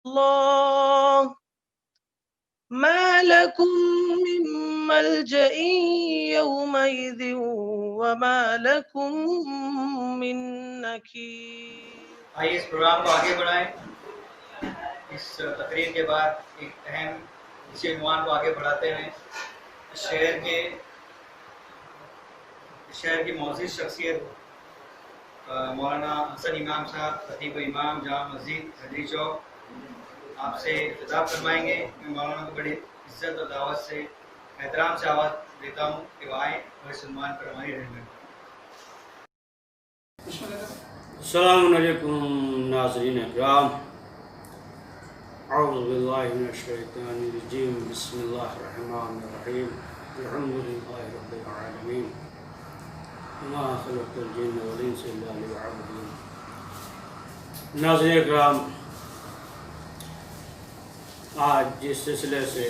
الله ما لكم من ملجأ يومئذ وما لكم من نكير. آئیے اس پروگرام کو آگے بڑھائیں. اس تقریر کے بعد ایک اہم اسی عنوان کو آگے بڑھاتے ہیں. شہر کی معزز شخصیت مولانا حسن امام صاحب خطیب امام جامع مسجد حجری چوک آپ سے خطاب فرمائیں گے. میں مولانا کو بڑی عزت اور دعوت سے احترام سے آواز دیتا ہوں کہ وہ آئیں اور اس عنوان پر ہماری رہنمائی. السلام علیکم ناظرین اکرام. اعوذ باللہ من الشیطان الرجیم. بسم اللہ الرحمن الرحیم. الحمد للہ رب العالمین. وما خلقت الجن والانس الا ليعبدون. ناظرین اکرام، آج جس سلسلے سے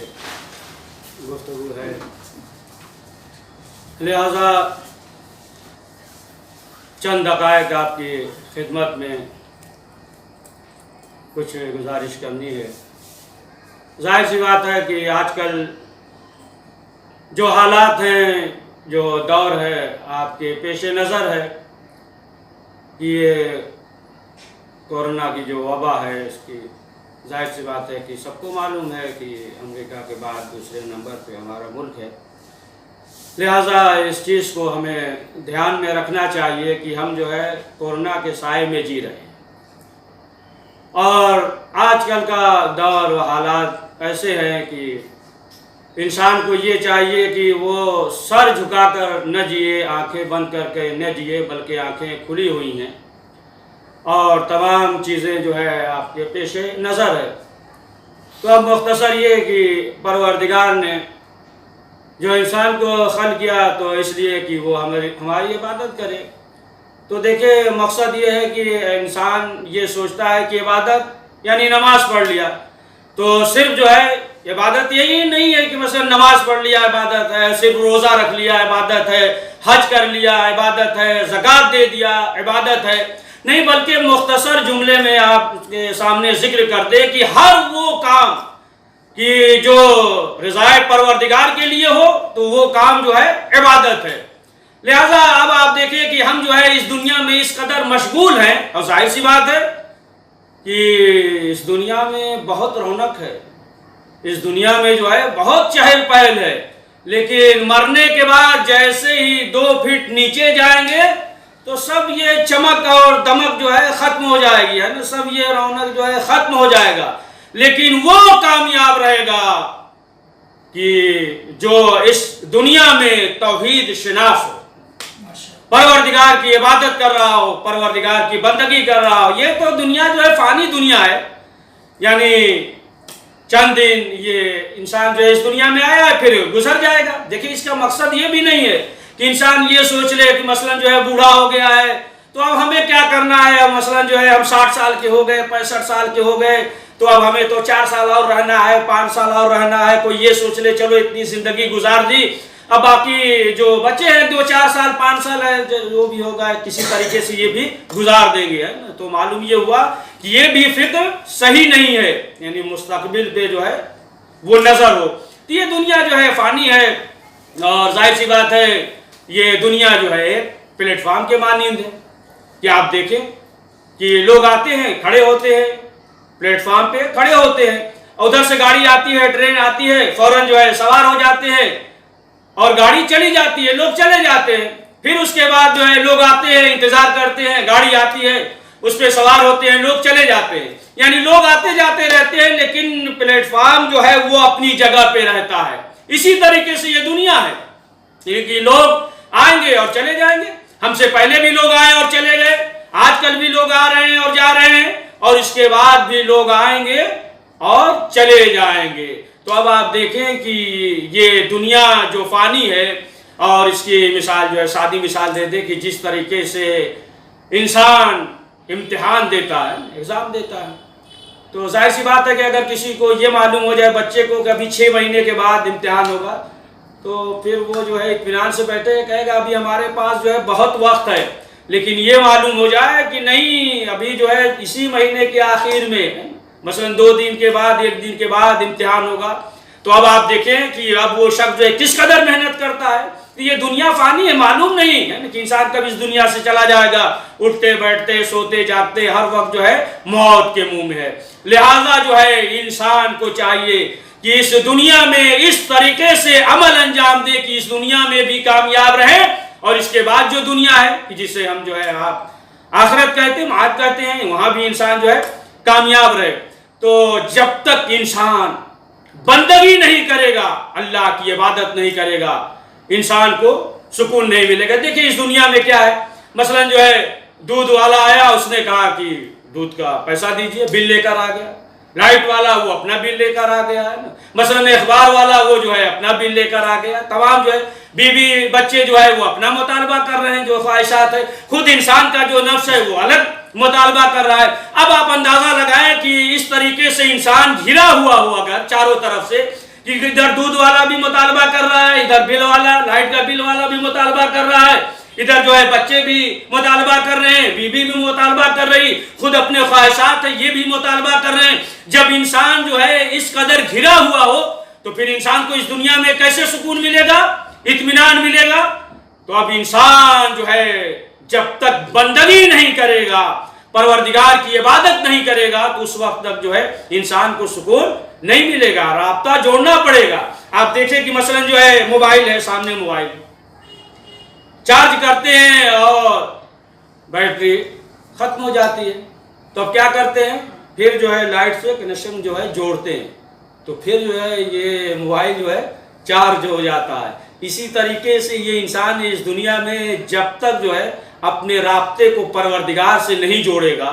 گفتگو ہے، لہذا چند دقائق آپ کی خدمت میں کچھ گزارش کرنی ہے. ظاہر سی بات ہے کہ آج کل جو حالات ہیں، جو دور ہے، آپ کے پیش نظر ہے کہ یہ کورونا کی جو وبا ہے، اس کی ظاہر سی بات ہے کہ سب کو معلوم ہے کہ امریکہ کے بعد دوسرے نمبر پہ ہمارا ملک ہے. لہٰذا اس چیز کو ہمیں دھیان میں رکھنا چاہیے کہ ہم جو ہے کورونا کے سائے میں جی رہے ہیں، اور آج کل کا دور و حالات ایسے ہیں کہ انسان کو یہ چاہیے کہ وہ سر جھکا کر نہ جیے، آنکھیں بند کر کے نہ جیے، بلکہ آنکھیں کھلی ہوئی ہیں اور تمام چیزیں جو ہے آپ کے پیش نظر ہے. تو اب مختصر یہ کہ پروردگار نے جو انسان کو خلق کیا تو اس لیے کہ وہ ہماری عبادت کرے. تو دیکھیں، مقصد یہ ہے کہ انسان یہ سوچتا ہے کہ عبادت یعنی نماز پڑھ لیا، تو صرف جو ہے عبادت یہی نہیں ہے کہ مثلا نماز پڑھ لیا عبادت ہے، صرف روزہ رکھ لیا عبادت ہے، حج کر لیا عبادت ہے، زکوٰۃ دے دیا عبادت ہے. نہیں، بلکہ مختصر جملے میں آپ کے سامنے ذکر کر دے کہ ہر وہ کام کہ جو رضائے پروردگار کے لیے ہو تو وہ کام جو ہے عبادت ہے. لہذا اب آپ دیکھیں کہ ہم جو ہے اس دنیا میں اس قدر مشغول ہیں، اور ظاہر سی بات ہے کہ اس دنیا میں بہت رونق ہے، اس دنیا میں جو ہے بہت چہل پہل ہے، لیکن مرنے کے بعد جیسے ہی 2 فٹ نیچے جائیں گے تو سب یہ چمک اور دمک جو ہے ختم ہو جائے گی، ہے نا، سب یہ رونق جو ہے ختم ہو جائے گا. لیکن وہ کامیاب رہے گا کہ جو اس دنیا میں توحید شناس ہو، پروردگار کی عبادت کر رہا ہو، پروردگار کی بندگی کر رہا ہو. یہ تو دنیا جو ہے فانی دنیا ہے، یعنی چند دن یہ انسان جو ہے اس دنیا میں آیا ہے پھر گزر جائے گا. دیکھیں، اس کا مقصد یہ بھی نہیں ہے کہ انسان یہ سوچ لے کہ مثلا جو ہے بوڑھا ہو گیا ہے تو اب ہمیں کیا کرنا ہے، مثلا جو ہے ہم 60 سال کے ہو گئے، 65 سال کے ہو گئے تو اب ہمیں تو 4 سال اور رہنا ہے، 5 سال اور رہنا ہے. کوئی یہ سوچ لے چلو اتنی زندگی گزار دی، اب باقی جو بچے ہیں 2-4 سال 5 سال ہے جو بھی ہوگا کسی طریقے سے یہ بھی گزار دیں گے. تو معلوم یہ ہوا کہ یہ بھی فکر صحیح نہیں ہے، یعنی مستقبل پہ جو ہے وہ نظر ہو. تو یہ دنیا جو ہے فانی ہے، اور ظاہر سی بات ہے یہ دنیا جو ہے ایک پلیٹ فارم کے مانند ہے کہ آپ دیکھیں کہ لوگ آتے ہیں، کھڑے ہوتے ہیں پلیٹ فارم پہ، کھڑے ہوتے ہیں، ادھر سے گاڑی آتی ہے، ٹرین آتی ہے، فوراً جو ہے سوار ہو جاتے ہیں اور گاڑی چلی جاتی ہے، لوگ چلے جاتے ہیں. پھر اس کے بعد جو ہے لوگ آتے ہیں، انتظار کرتے ہیں، گاڑی آتی ہے، اس پہ سوار ہوتے ہیں، لوگ چلے جاتے ہیں. یعنی لوگ آتے جاتے رہتے ہیں، لیکن پلیٹ فارم جو ہے وہ اپنی جگہ پہ رہتا ہے. اسی طریقے سے یہ دنیا ہے کہ لوگ آئیں گے اور چلے جائیں گے. ہم سے پہلے بھی لوگ آئے اور چلے گئے، آج کل بھی لوگ آ رہے ہیں اور جا رہے ہیں، اور اس کے بعد بھی لوگ آئیں گے اور چلے جائیں گے. تو اب آپ دیکھیں کہ یہ دنیا جو فانی ہے، اور اس کی مثال جو ہے سادی مثال دے دیں کہ جس طریقے سے انسان امتحان دیتا ہے، ایگزام دیتا ہے، تو ظاہر سی بات ہے کہ اگر کسی کو یہ معلوم ہو جائے بچے کو کہ ابھی 6 مہینے کے بعد امتحان ہوگا تو پھر وہ جو ہے اطمینان سے بیٹھے کہے گا ابھی ہمارے پاس جو ہے بہت وقت ہے. لیکن یہ معلوم ہو جائے کہ نہیں، ابھی جو ہے اسی مہینے کے آخر میں مثلا 2 دن کے بعد 1 دن کے بعد امتحان ہوگا، تو اب آپ دیکھیں کہ اب وہ شخص جو ہے کس قدر محنت کرتا ہے. یہ دنیا فانی ہے، معلوم نہیں ہے کہ انسان کب اس دنیا سے چلا جائے گا. اٹھتے بیٹھتے سوتے جاگتے ہر وقت جو ہے موت کے منہ میں ہے. لہذا جو ہے انسان کو چاہیے کہ اس دنیا میں اس طریقے سے عمل انجام دے کہ اس دنیا میں بھی کامیاب رہے، اور اس کے بعد جو دنیا ہے کہ جسے ہم جو ہے آپ آخرت کہتے ہیں، معاد کہتے ہیں، وہاں بھی انسان جو ہے کامیاب رہے. تو جب تک انسان بندگی نہیں کرے گا، اللہ کی عبادت نہیں کرے گا، انسان کو سکون نہیں ملے گا. دیکھیں اس دنیا میں کیا ہے، مثلا جو ہے دودھ والا آیا، اس نے کہا کہ دودھ کا پیسہ دیجئے، بل لے کر آ گیا. لائٹ والا وہ اپنا بل لے کر آ گیا ہے، مثلا اخبار والا وہ جو ہے اپنا بل لے کر آ گیا. تمام جو ہے بیوی بچے جو ہے وہ اپنا مطالبہ کر رہے ہیں، جو خواہشات ہے. خود انسان کا جو نفس ہے وہ الگ مطالبہ کر رہا ہے. اب آپ اندازہ لگائیں کہ اس طریقے سے انسان گھرا ہوا ہو اگر چاروں طرف سے، کہ ادھر دودھ والا بھی مطالبہ کر رہا ہے، ادھر بل والا لائٹ کا بل والا بھی مطالبہ کر رہا ہے، ادھر جو ہے بچے بھی مطالبہ کر رہے ہیں، بیوی بھی مطالبہ کر رہی، خود اپنے خواہشات ہیں یہ بھی مطالبہ کر رہے ہیں. جب انسان جو ہے اس قدر گھرا ہوا ہو تو پھر انسان کو اس دنیا میں کیسے سکون ملے گا، اطمینان ملے گا؟ تو اب انسان جو ہے جب تک بندگی نہیں کرے گا، پروردگار کی عبادت نہیں کرے گا، تو اس وقت تک جو ہے انسان کو سکون نہیں ملے گا. رابطہ جوڑنا پڑے گا. آپ دیکھیں کہ مثلا جو ہے موبائل ہے، سامنے موبائل چارج کرتے ہیں اور بیٹری ختم ہو جاتی ہے، تو اب کیا کرتے ہیں، پھر جو ہے لائٹ سے کنیکشن جو ہے جوڑتے ہیں، تو پھر جو ہے یہ موبائل جو ہے چارج ہو جاتا ہے. اسی طریقے سے یہ انسان اس دنیا میں جب تک جو ہے اپنے رابطے کو پروردگار سے نہیں جوڑے گا،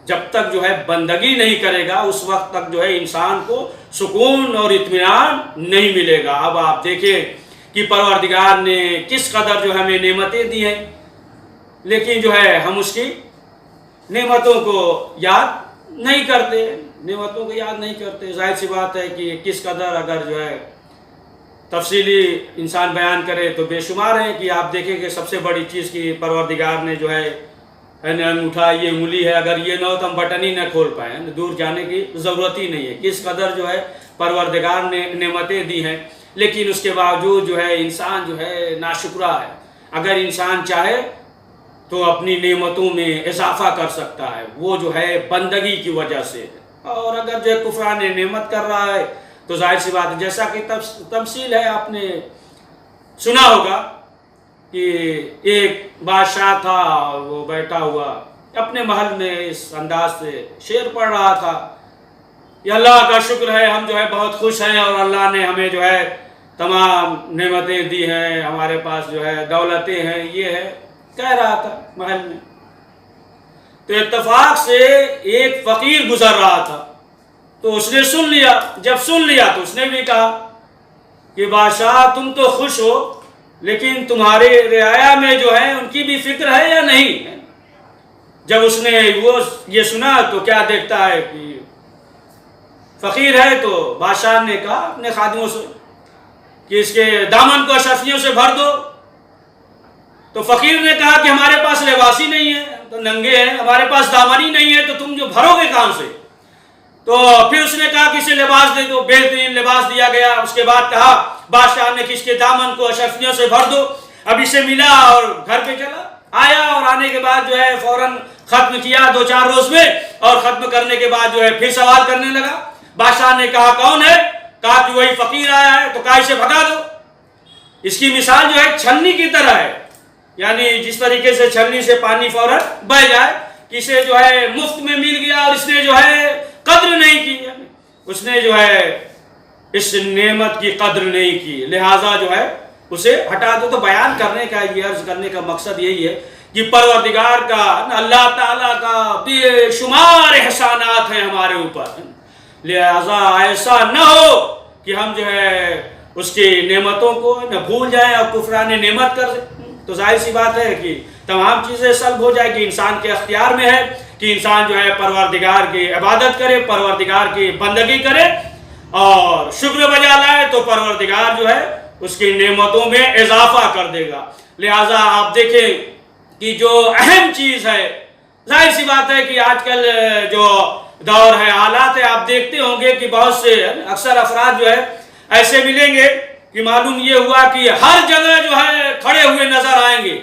جب تک جو ہے بندگی نہیں کرے گا، اس وقت تک جو ہے انسان کو سکون اور اطمینان نہیں ملے گا. اب آپ دیکھیں کہ پروردگار نے کس قدر جو ہمیں نعمتیں دی ہیں، لیکن جو ہے ہم اس کی نعمتوں کو یاد نہیں کرتے، نعمتوں کو یاد نہیں کرتے. ظاہر سی بات ہے کہ کس قدر اگر جو ہے تفصیلی انسان بیان کرے تو بے شمار ہیں. کہ آپ دیکھیں کہ سب سے بڑی چیز کی پروردگار نے جو ہے انگوٹھا، یہ انگلی ہے، اگر یہ نہ ہو تو ہم بٹن ہی نہ کھول پائیں، دور جانے کی ضرورت ہی نہیں ہے. کس قدر جو ہے پروردگار نے نعمتیں دی ہیں، لیکن اس کے باوجود جو ہے انسان جو ہے ناشکرا ہے. اگر انسان چاہے تو اپنی نعمتوں میں اضافہ کر سکتا ہے، وہ جو ہے بندگی کی وجہ سے. اور اگر جو ہے کفران نعمت کر رہا ہے تو ظاہر سی بات ہے، جیسا کہ تمثیل ہے، آپ نے سنا ہوگا کہ ایک بادشاہ تھا، وہ بیٹھا ہوا اپنے محل میں اس انداز سے شعر پڑھ رہا تھا کہ اللہ کا شکر ہے، ہم جو ہے بہت خوش ہیں اور اللہ نے ہمیں جو ہے تمام نعمتیں دی ہیں، ہمارے پاس جو ہے دولتیں ہیں، یہ ہے، کہہ رہا تھا محل میں. تو اتفاق سے ایک فقیر گزر رہا تھا، تو اس نے سن لیا. جب سن لیا تو اس نے بھی کہا کہ بادشاہ تم تو خوش ہو، لیکن تمہارے رعایا میں جو ہے ان کی بھی فکر ہے یا نہیں؟ جب اس نے وہ یہ سنا تو کیا دیکھتا ہے کہ فقیر ہے، تو بادشاہ نے کہا اپنے خادموں سے کہ اس کے دامن کو اشرفیوں سے بھر دو. تو فقیر نے کہا کہ ہمارے پاس لباس ہی نہیں ہے، تو ننگے ہیں، ہمارے پاس دامن ہی نہیں ہے، تو تم جو بھرو گے کہاں سے؟ تو پھر اس نے کہا کہ اسے لباس دے دو. بہترین لباس دیا گیا. اس کے بعد کہا بادشاہ نے کہ اس کے دامن کو اشرفیوں سے بھر دو. اب اسے ملا اور گھر پہ چلا آیا، اور آنے کے بعد جو ہے فوراً ختم کیا 2-4 روز میں، اور ختم کرنے کے بعد جو ہے پھر سوال کرنے لگا. بادشاہ نے کہا کون ہے؟ کہا کہ وہی فقیر آیا ہے. تو کہا اسے بھگا دو. اس کی مثال جو ہے چھلنی کی طرح ہے، یعنی جس طریقے سے چھلنی سے پانی فوراً بہ جائے، کہ اسے جو ہے مفت میں مل گیا اور اس نے جو ہے قدر نہیں کی، اس نے جو ہے اس نعمت کی قدر نہیں کی، لہٰذا جو ہے اسے ہٹا دو. تو بیان کرنے کا، یہ عرض کرنے کا مقصد یہی ہے کہ پروردگار کا، اللہ تعالیٰ کا بے شمار احسانات ہیں ہمارے اوپر، لہٰذا ایسا نہ ہو کہ ہم جو ہے اس کی نعمتوں کو نہ بھول جائیں اور کفران نعمت کر دیں. تو ظاہر سی بات ہے کہ تمام چیزیں سلب ہو جائے گی. انسان کے اختیار میں ہے کہ انسان جو ہے پروردگار کی عبادت کرے، پروردگار کی بندگی کرے اور شکر بجا لائے، تو پروردگار جو ہے اس کی نعمتوں میں اضافہ کر دے گا. لہٰذا آپ دیکھیں کہ جو اہم چیز ہے، ظاہر سی بات ہے کہ آج کل جو دور ہے، حالات ہے. آپ دیکھتے ہوں گے کہ بہت سے اکثر افراد جو ہے ایسے ملیں گے کہ معلوم یہ ہوا کہ ہر جگہ جو ہے کھڑے ہوئے نظر آئیں گے،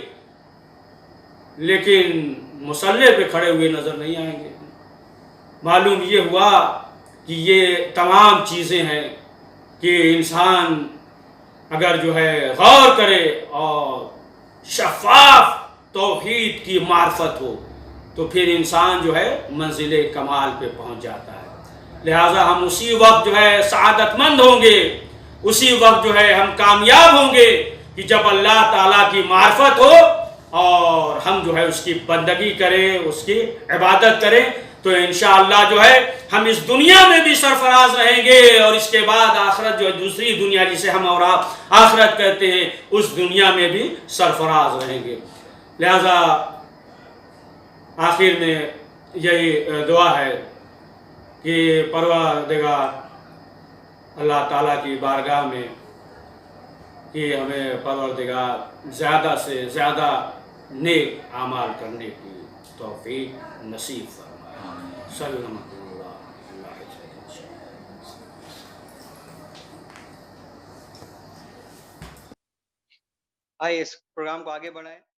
لیکن مصلی پہ کھڑے ہوئے نظر نہیں آئیں گے. معلوم یہ ہوا کہ یہ تمام چیزیں ہیں کہ انسان اگر جو ہے غور کرے اور شفاف توحید کی معرفت ہو تو پھر انسان جو ہے منزل کمال پہ پہنچ جاتا ہے. لہٰذا ہم اسی وقت جو ہے سعادت مند ہوں گے، اسی وقت جو ہے ہم کامیاب ہوں گے کہ جب اللہ تعالیٰ کی معرفت ہو اور ہم جو ہے اس کی بندگی کریں، اس کی عبادت کریں، تو انشاءاللہ جو ہے ہم اس دنیا میں بھی سرفراز رہیں گے، اور اس کے بعد آخرت جو ہے دوسری دنیا جسے ہم اور آپ آخرت کہتے ہیں، اس دنیا میں بھی سرفراز رہیں گے. لہذا آخر میں یہی دعا ہے کہ پروردگار اللہ تعالیٰ کی بارگاہ میں کہ ہمیں پروردگار زیادہ سے زیادہ نیک اعمال کرنے کی توفیق نصیب فرمائے. صلی اللہ علیہ وسلم. آئیے اس پروگرام کو آگے بڑھائیں.